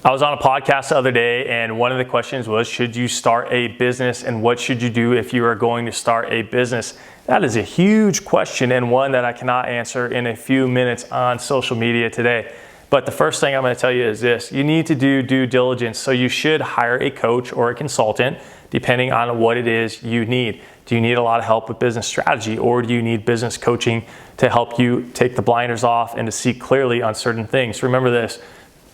I was on a podcast the other day, and one of the questions was, should you start a business, and what should you do if you are going to start a business? That is a huge question, and one that I cannot answer in a few minutes on social media today. But the first thing I'm going to tell you is this: you need to do due diligence. So you should hire a coach or a consultant, depending on what it is you need. Do you need a lot of help with business strategy, or do you need business coaching to help you take the blinders off and to see clearly on certain things? Remember this: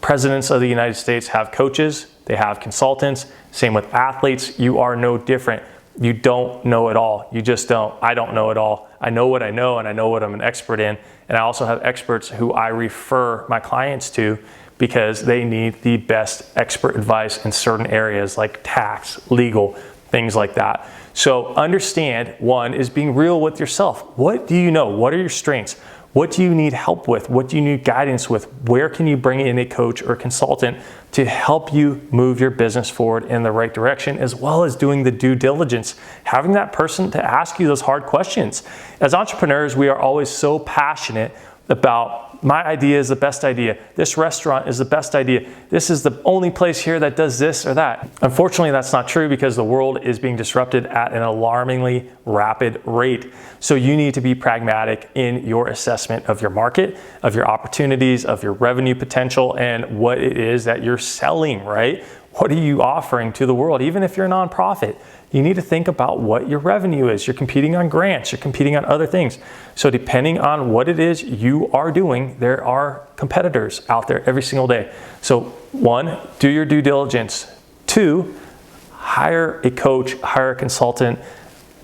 presidents of the United States have coaches, they have consultants. Same with athletes. You are no different. You don't know it all. You just don't. I don't know it all. I know what I know, and I know what I'm an expert in. And I also have experts who I refer my clients to because they need the best expert advice in certain areas like tax, legal, things like that. So understand, one is being real with yourself. What do you know? What are your strengths? What do you need help with? What do you need guidance with? Where can you bring in a coach or consultant to help you move your business forward in the right direction, as well as doing the due diligence, having that person to ask you those hard questions. As entrepreneurs, we are always so passionate about, my idea is the best idea. This restaurant is the best idea. This is the only place here that does this or that. Unfortunately, that's not true because the world is being disrupted at an alarmingly rapid rate. So you need to be pragmatic in your assessment of your market, of your opportunities, of your revenue potential, and what it is that you're selling, right? What are you offering to the world? Even if you're a nonprofit, you need to think about what your revenue is. You're competing on grants, you're competing on other things. So depending on what it is you are doing, there are competitors out there every single day. So one, do your due diligence. Two, hire a coach, hire a consultant.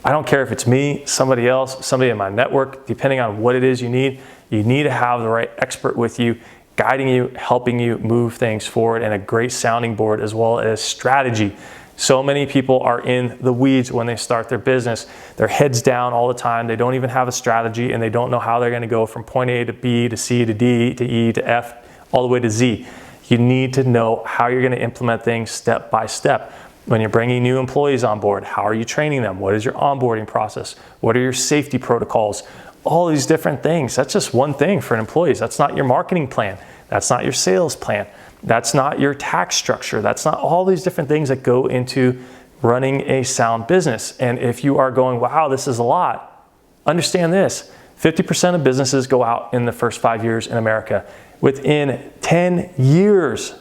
I don't care if it's me, somebody else, somebody in my network, depending on what it is you need to have the right expert with you, guiding you, helping you move things forward, and a great sounding board as well as strategy. So many people are in the weeds when they start their business. Their heads down all the time. They don't even have a strategy, and they don't know how they're going to go from point A to B to C to D to E to F all the way to Z. You need to know how you're going to implement things step by step. When you're bringing new employees on board, how are you training them? What is your onboarding process? What are your safety protocols? All these different things. That's just one thing for employees. That's not your marketing plan. That's not your sales plan. That's not your tax structure. That's not all these different things that go into running a sound business. And if you are going, wow, this is a lot, understand this: 50% of businesses go out in the first 5 years in America. Within 10 years,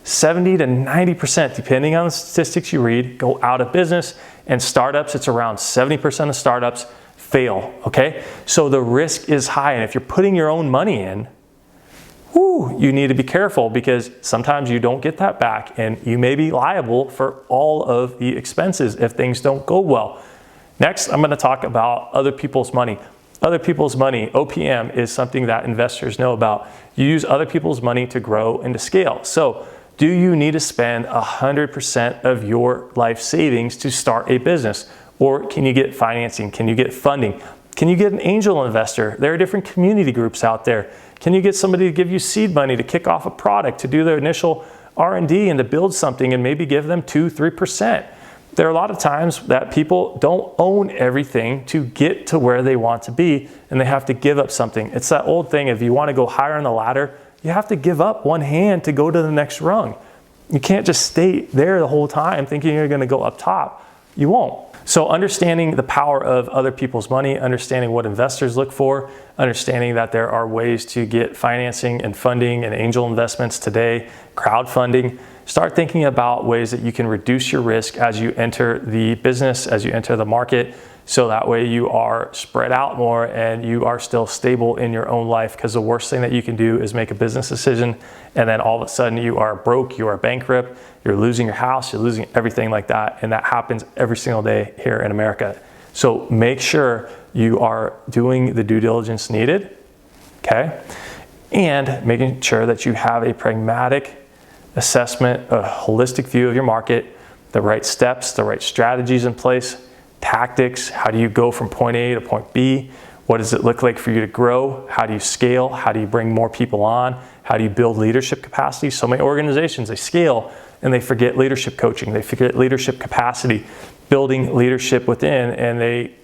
70 to 90%, depending on the statistics you read, go out of business. And startups, it's around 70% of startups fail, okay? So the risk is high. And if you're putting your own money in, you need to be careful, because sometimes you don't get that back, and you may be liable for all of the expenses if things don't go well. Next, I'm going to talk about other people's money. Other people's money, OPM, is something that investors know about. You use other people's money to grow and to scale. So do you need to spend 100% of your life savings to start a business? Or can you get financing? Can you get funding? Can you get an angel investor? There are different community groups out there. Can you get somebody to give you seed money to kick off a product, to do their initial R&D and to build something, and maybe give them 2-3%? There are a lot of times that people don't own everything to get to where they want to be, and they have to give up something. It's that old thing: if you want to go higher on the ladder, you have to give up one hand to go to the next rung. You can't just stay there the whole time thinking you're going to go up top. You won't. So understanding the power of other people's money, understanding what investors look for, understanding that there are ways to get financing and funding and angel investments today, crowdfunding. Start thinking about ways that you can reduce your risk as you enter the business, as you enter the market, so that way you are spread out more and you are still stable in your own life. Because the worst thing that you can do is make a business decision and then all of a sudden you are broke, you are bankrupt, you're losing your house, you're losing everything like that. And that happens every single day here in America. So make sure you are doing the due diligence needed, okay? And making sure that you have a pragmatic assessment, a holistic view of your market, the right steps, the right strategies in place, tactics. How do you go from point A to point B? What does it look like for you to grow? How do you scale? How do you bring more people on? How do you build leadership capacity? So many organizations, they scale and they forget leadership coaching. They forget leadership capacity, building leadership within, and they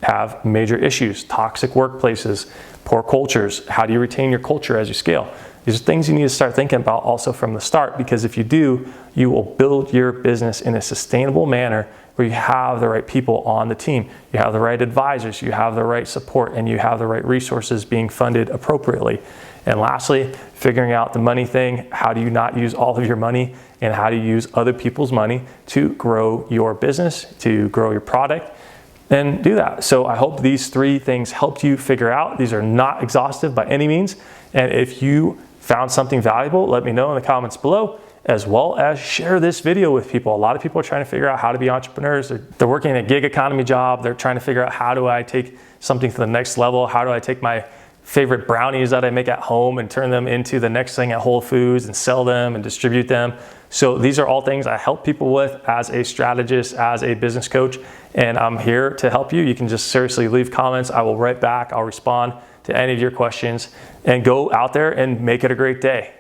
have major issues: toxic workplaces, poor cultures. How do you retain your culture as you scale? These are things you need to start thinking about also from the start, because if you do, you will build your business in a sustainable manner where you have the right people on the team, you have the right advisors, you have the right support, and you have the right resources being funded appropriately. And lastly, figuring out the money thing. How do you not use all of your money, and how do you use other people's money to grow your business, to grow your product, and do that. So I hope these 3 things helped you figure out. These are not exhaustive by any means. And if you found something valuable, let me know in the comments below, as well as share this video with people. A lot of people are trying to figure out how to be entrepreneurs. They're working in a gig economy job. They're trying to figure out, how do I take something to the next level? How do I take my favorite brownies that I make at home and turn them into the next thing at Whole Foods and sell them and distribute them? So these are all things I help people with as a strategist, as a business coach, and I'm here to help you. You can just seriously leave comments. I will write back. I'll respond to any of your questions, and go out there and make it a great day.